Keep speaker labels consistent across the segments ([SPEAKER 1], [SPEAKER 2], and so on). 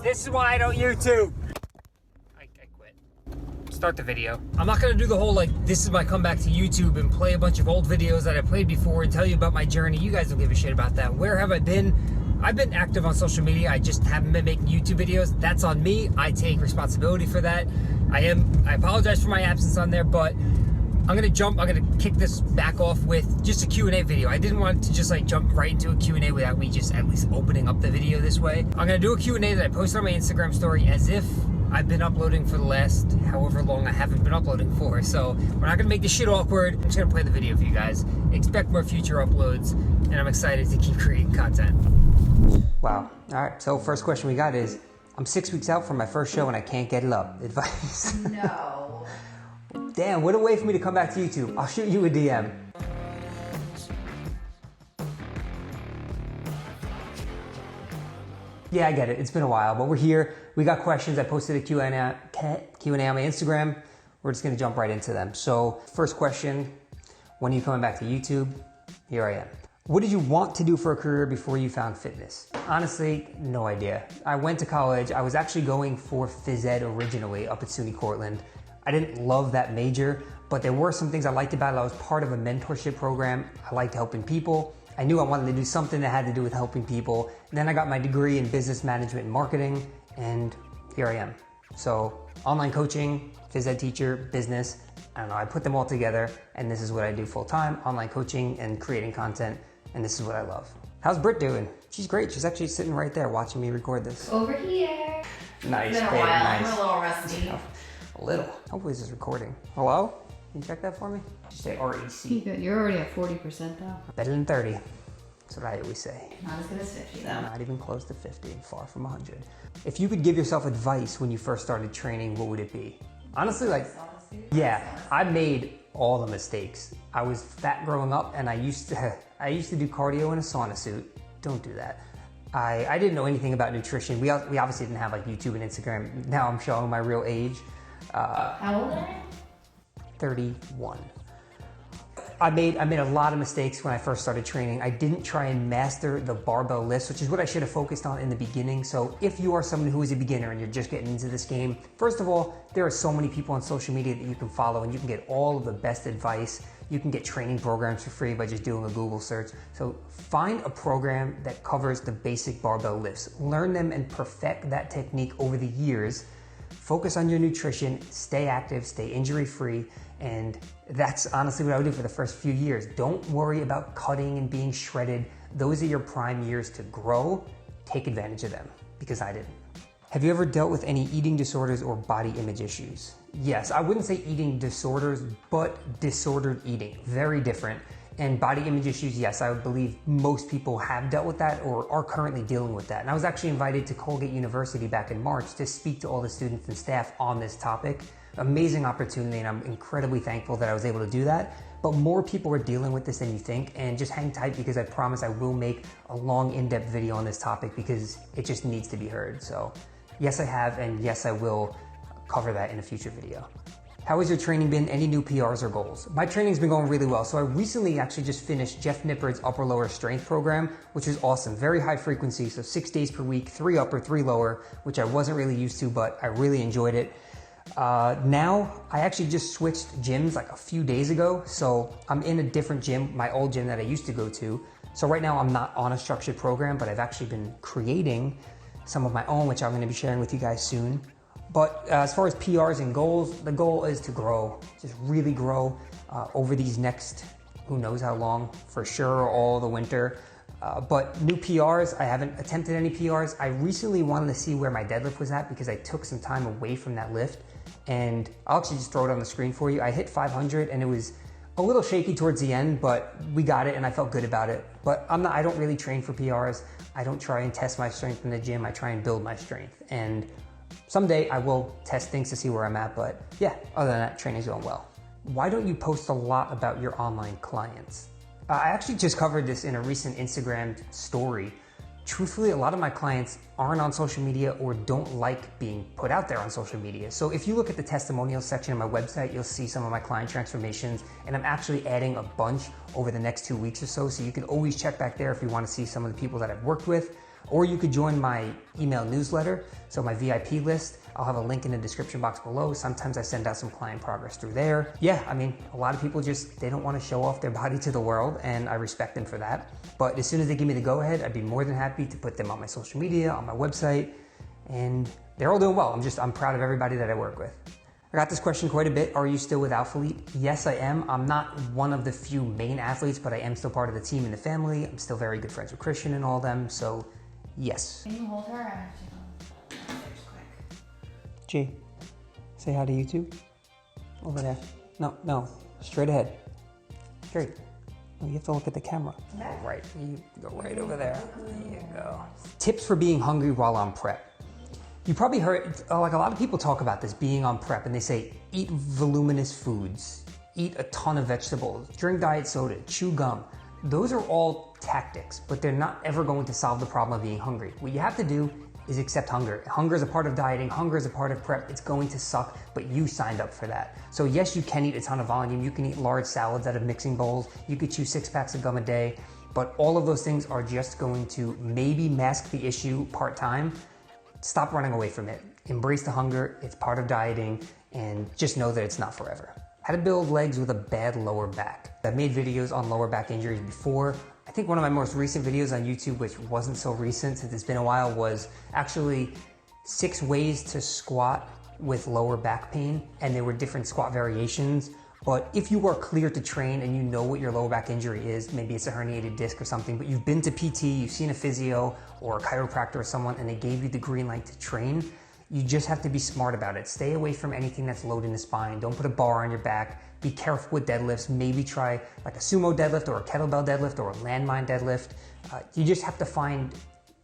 [SPEAKER 1] This is why I don't YouTube. I quit. Start the video. I'm not gonna do the whole like, this is my comeback to YouTube and play a bunch of old videos that I played before and tell you about my journey. You guys don't give a shit about that. Where have I been? I've been active on social media. I just haven't been making YouTube videos. That's on me. I take responsibility for that. I apologize for my absence on there, but I'm gonna kick this back off with just a Q&A video. I didn't want to just like jump right into a Q&A without me just at least opening up the video this way. I'm gonna do a Q&A that I posted on my Instagram story as if I've been uploading for the last however long I haven't been uploading for. So we're not gonna make this shit awkward. I'm just gonna play the video for you guys. Expect more future uploads, and I'm excited to keep creating content. Wow. All right, so first question we got is, I'm 6 weeks out from my first show and I can't get it up. Advice?
[SPEAKER 2] No.
[SPEAKER 1] Damn, what a way for me to come back to YouTube. I'll shoot you a DM. Yeah, I get it. It's been a while, but we're here. We got questions. I posted a Q&A on my Instagram. We're just gonna jump right into them. So, first question, when are you coming back to YouTube? Here I am. What did you want to do for a career before you found fitness? Honestly, no idea. I went to college. I was actually going for phys ed originally up at SUNY Cortland. I didn't love that major, but there were some things I liked about it. I was part of a mentorship program. I liked helping people. I knew I wanted to do something that had to do with helping people. And then I got my degree in business management and marketing, and here I am. So online coaching, phys ed teacher, business, I don't know, I put them all together, and this is what I do full time, online coaching and creating content, and this is what I love. How's Britt doing? She's great. She's actually sitting right there watching me record this.
[SPEAKER 2] Over here.
[SPEAKER 1] Nice,
[SPEAKER 2] It's been a
[SPEAKER 1] babe,
[SPEAKER 2] while.
[SPEAKER 1] nice.
[SPEAKER 2] I'm a little rusty.
[SPEAKER 1] A little. Hopefully this is recording. Hello? Can you check that for me? Just say REC.
[SPEAKER 2] You're already at 40% though.
[SPEAKER 1] Better than 30. That's what I always say.
[SPEAKER 2] Not as good as 50 though.
[SPEAKER 1] Not even close to 50, far from 100. If you could give yourself advice when you first started training, what would it be? Honestly, like, yeah, I made all the mistakes. I was fat growing up, and I used to do cardio in a sauna suit. Don't do that. I didn't know anything about nutrition. We obviously didn't have like YouTube and Instagram. Now I'm showing my real age.
[SPEAKER 2] How old are you?
[SPEAKER 1] 31. I made a lot of mistakes when I first started training. I didn't try and master the barbell lifts, which is what I should have focused on in the beginning. So if you are someone who is a beginner and you're just getting into this game, first of all, there are so many people on social media that you can follow, and you can get all of the best advice. You can get training programs for free by just doing a Google search. So find a program that covers the basic barbell lifts. Learn them and perfect that technique over the years. Focus on your nutrition, stay active, stay injury-free, and that's honestly what I would do for the first few years. Don't worry about cutting and being shredded. Those are your prime years to grow. Take advantage of them, because I didn't. Have you ever dealt with any eating disorders or body image issues? Yes, I wouldn't say eating disorders, but disordered eating. Very different. And body image issues, yes, I would believe most people have dealt with that or are currently dealing with that. And I was actually invited to Colgate University back in March to speak to all the students and staff on this topic. Amazing opportunity, and I'm incredibly thankful that I was able to do that. But more people are dealing with this than you think, and just hang tight, because I promise I will make a long, in-depth video on this topic, because it just needs to be heard. So yes, I have, and yes, I will cover that in a future video. How has your training been? Any new PRs or goals? My training's been going really well. So I recently actually just finished Jeff Nippard's upper lower strength program, which is awesome. Very high frequency, so 6 days per week, 3 upper, 3 lower, which I wasn't really used to, but I really enjoyed it. Now I actually just switched gyms like a few days ago. So I'm in a different gym, my old gym that I used to go to. So right now I'm not on a structured program, but I've actually been creating some of my own, which I'm gonna be sharing with you guys soon. But as far as PRs and goals, the goal is to grow, just really grow over these next, who knows how long, for sure, all the winter. But new PRs, I haven't attempted any PRs. I recently wanted to see where my deadlift was at, because I took some time away from that lift. And I'll actually just throw it on the screen for you. I hit 500 and it was a little shaky towards the end, but we got it and I felt good about it. But I don't really train for PRs. I don't try and test my strength in the gym. I try and build my strength. And someday I will test things to see where I'm at, but yeah, other than that, training's going well. Why don't you post a lot about your online clients? I actually just covered this in a recent Instagram story. Truthfully, a lot of my clients aren't on social media or don't like being put out there on social media. So if you look at the testimonials section of my website, you'll see some of my client transformations, and I'm actually adding a bunch over the next 2 weeks or so. So you can always check back there if you want to see some of the people that I've worked with. Or you could join my email newsletter, so my VIP list. I'll have a link in the description box below. Sometimes I send out some client progress through there. Yeah, I mean, a lot of people just, they don't want to show off their body to the world, and I respect them for that. But as soon as they give me the go-ahead, I'd be more than happy to put them on my social media, on my website, and they're all doing well. I'm proud of everybody that I work with. I got this question quite a bit. Are you still with ALPHALETE? Yes, I am. I'm not one of the few main athletes, but I am still part of the team and the family. I'm still very good friends with Christian and all of them, so yes.
[SPEAKER 2] Can you hold her? I have to go upstairs quick.
[SPEAKER 1] G, say hi to YouTube. Over there. No, straight ahead. Straight. No, you have to look at the camera. Right, you go right over there. There you go. Tips for being hungry while on prep. You probably heard, like a lot of people talk about this, being on prep, and they say, eat voluminous foods, eat a ton of vegetables, drink diet soda, chew gum. Those are all tactics, but they're not ever going to solve the problem of being hungry. What you have to do is accept hunger. Hunger is a part of dieting, hunger is a part of prep. It's going to suck, but you signed up for that. So yes, you can eat a ton of volume. You can eat large salads out of mixing bowls. You could chew 6 packs of gum a day, but all of those things are just going to maybe mask the issue part-time. Stop running away from it. Embrace the hunger. It's part of dieting, and just know that it's not forever. How to build legs with a bad lower back. I've made videos on lower back injuries before. I think one of my most recent videos on YouTube, which wasn't so recent since it's been a while, was actually 6 ways to squat with lower back pain, and there were different squat variations. But if you are clear to train and you know what your lower back injury is, maybe it's a herniated disc or something, but you've been to PT, you've seen a physio or a chiropractor or someone, and they gave you the green light to train, you just have to be smart about it. Stay away from anything that's loading the spine. Don't put a bar on your back. Be careful with deadlifts. Maybe try like a sumo deadlift or a kettlebell deadlift or a landmine deadlift. You just have to find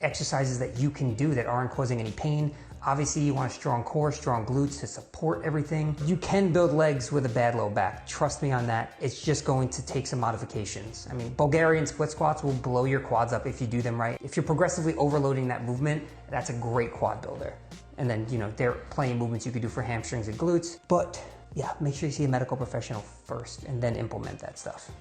[SPEAKER 1] exercises that you can do that aren't causing any pain. Obviously, you want a strong core, strong glutes to support everything. You can build legs with a bad low back. Trust me on that. It's just going to take some modifications. I mean, Bulgarian split squats will blow your quads up if you do them right. If you're progressively overloading that movement, that's a great quad builder. And then, there are plenty of movements you could do for hamstrings and glutes. But yeah, make sure you see a medical professional first and then implement that stuff.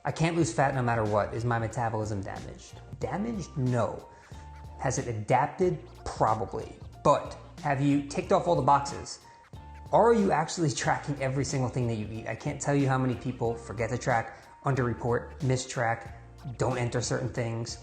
[SPEAKER 1] I can't lose fat no matter what. Is my metabolism damaged? Damaged? No. Has it adapted? Probably. But have you ticked off all the boxes? Are you actually tracking every single thing that you eat? I can't tell you how many people forget to track, underreport, mistrack, don't enter certain things.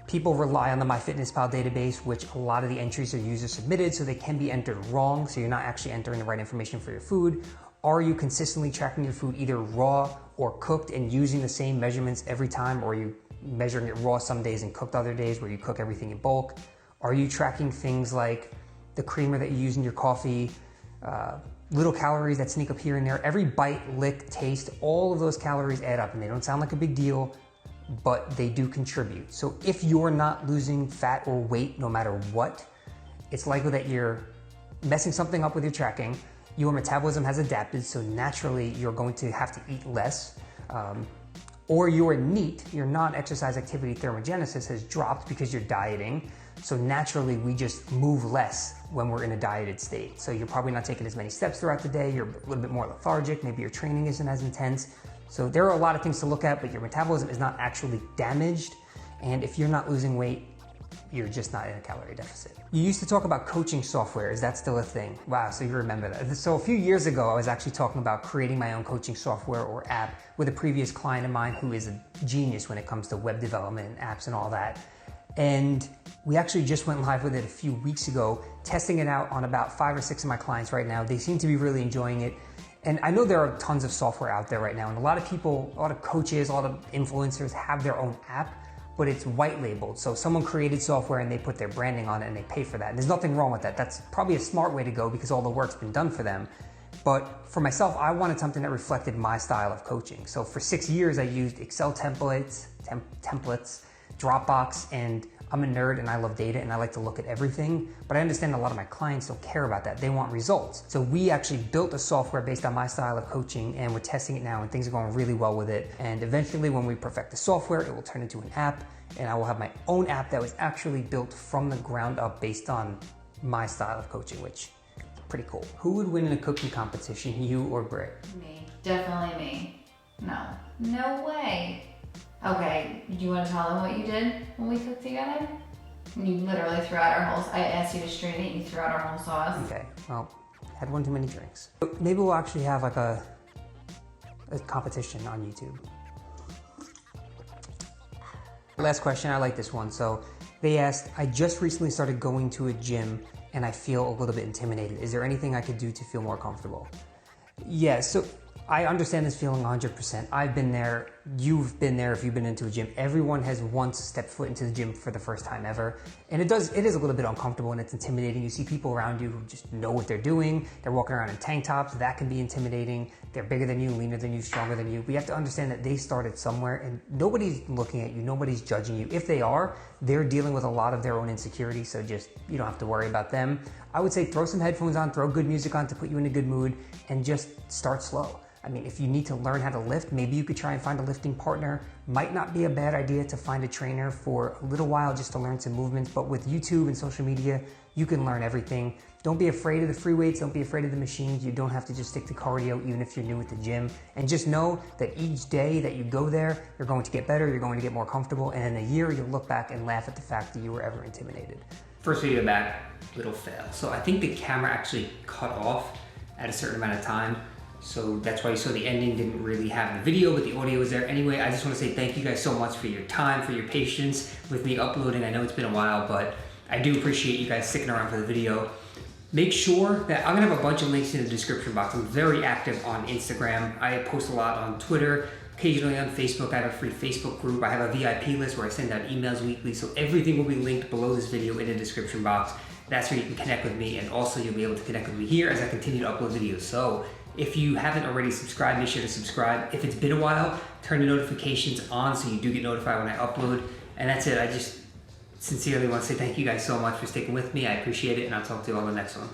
[SPEAKER 1] People rely on the MyFitnessPal database, which a lot of the entries are user submitted, so they can be entered wrong, so you're not actually entering the right information for your food. Are you consistently tracking your food either raw or cooked and using the same measurements every time, or are you measuring it raw some days and cooked other days where you cook everything in bulk? Are you tracking things like the creamer that you use in your coffee, little calories that sneak up here and there? Every bite, lick, taste, all of those calories add up, and they don't sound like a big deal, but they do contribute. So if you're not losing fat or weight no matter what, it's likely that you're messing something up with your tracking. Your metabolism has adapted, so naturally you're going to have to eat less. Or your NEAT, your non-exercise activity thermogenesis, has dropped because you're dieting. So naturally we just move less when we're in a dieted state. So you're probably not taking as many steps throughout the day. You're a little bit more lethargic. Maybe your training isn't as intense. So there are a lot of things to look at, but your metabolism is not actually damaged. And if you're not losing weight, you're just not in a calorie deficit. You used to talk about coaching software. Is that still a thing? Wow, so you remember that. So a few years ago, I was actually talking about creating my own coaching software or app with a previous client of mine who is a genius when it comes to web development and apps and all that. And we actually just went live with it a few weeks ago, testing it out on about 5 or 6 of my clients right now. They seem to be really enjoying it. And I know there are tons of software out there right now, and a lot of people, a lot of coaches, a lot of influencers have their own app, but it's white labeled. So someone created software and they put their branding on it and they pay for that. And there's nothing wrong with that. That's probably a smart way to go because all the work's been done for them. But for myself, I wanted something that reflected my style of coaching. So for 6 years, I used Excel templates, Dropbox, and I'm a nerd and I love data and I like to look at everything, but I understand a lot of my clients don't care about that. They want results. So we actually built a software based on my style of coaching and we're testing it now and things are going really well with it. And eventually when we perfect the software, it will turn into an app and I will have my own app that was actually built from the ground up based on my style of coaching, which is pretty cool. Who would win in a cooking competition, you or Britt?
[SPEAKER 2] Me. Definitely me. No way. Okay, do you want to tell them what you did when we cooked together? You literally threw out our whole, I asked you to strain it, you threw out our whole sauce.
[SPEAKER 1] Okay, well, had one too many drinks. Maybe we'll actually have like a competition on YouTube. Last question, I like this one. So they asked, I just recently started going to a gym and I feel a little bit intimidated. Is there anything I could do to feel more comfortable? Yeah, so I understand this feeling 100%. I've been there, you've been there if you've been into a gym. Everyone has once stepped foot into the gym for the first time ever. And it is a little bit uncomfortable and it's intimidating. You see people around you who just know what they're doing. They're walking around in tank tops. That can be intimidating. They're bigger than you, leaner than you, stronger than you. We have to understand that they started somewhere and nobody's looking at you. Nobody's judging you. If they are, they're dealing with a lot of their own insecurities. So just, you don't have to worry about them. I would say throw some headphones on, throw good music on to put you in a good mood and just start slow. I mean, if you need to learn how to lift, maybe you could try and find a lifting partner. Might not be a bad idea to find a trainer for a little while just to learn some movements, but with YouTube and social media, you can learn everything. Don't be afraid of the free weights, don't be afraid of the machines. You don't have to just stick to cardio even if you're new at the gym. And just know that each day that you go there, you're going to get better, you're going to get more comfortable, and in a year, you'll look back and laugh at the fact that you were ever intimidated. First video back, little fail. So I think the camera actually cut off at a certain amount of time. So that's why you saw the ending didn't really have the video, but the audio was there. Anyway, I just want to say thank you guys so much for your time, for your patience with me uploading. I know it's been a while, but I do appreciate you guys sticking around for the video. Make sure that I'm gonna have a bunch of links in the description box. I'm very active on Instagram. I post a lot on Twitter, occasionally on Facebook. I have a free Facebook group. I have a VIP list where I send out emails weekly. So everything will be linked below this video in the description box. That's where you can connect with me, and also you'll be able to connect with me here as I continue to upload videos. So if you haven't already subscribed, make sure to subscribe. If it's been a while, turn your notifications on so you do get notified when I upload. And that's it. I just sincerely want to say thank you guys so much for sticking with me. I appreciate it, and I'll talk to you all on the next one.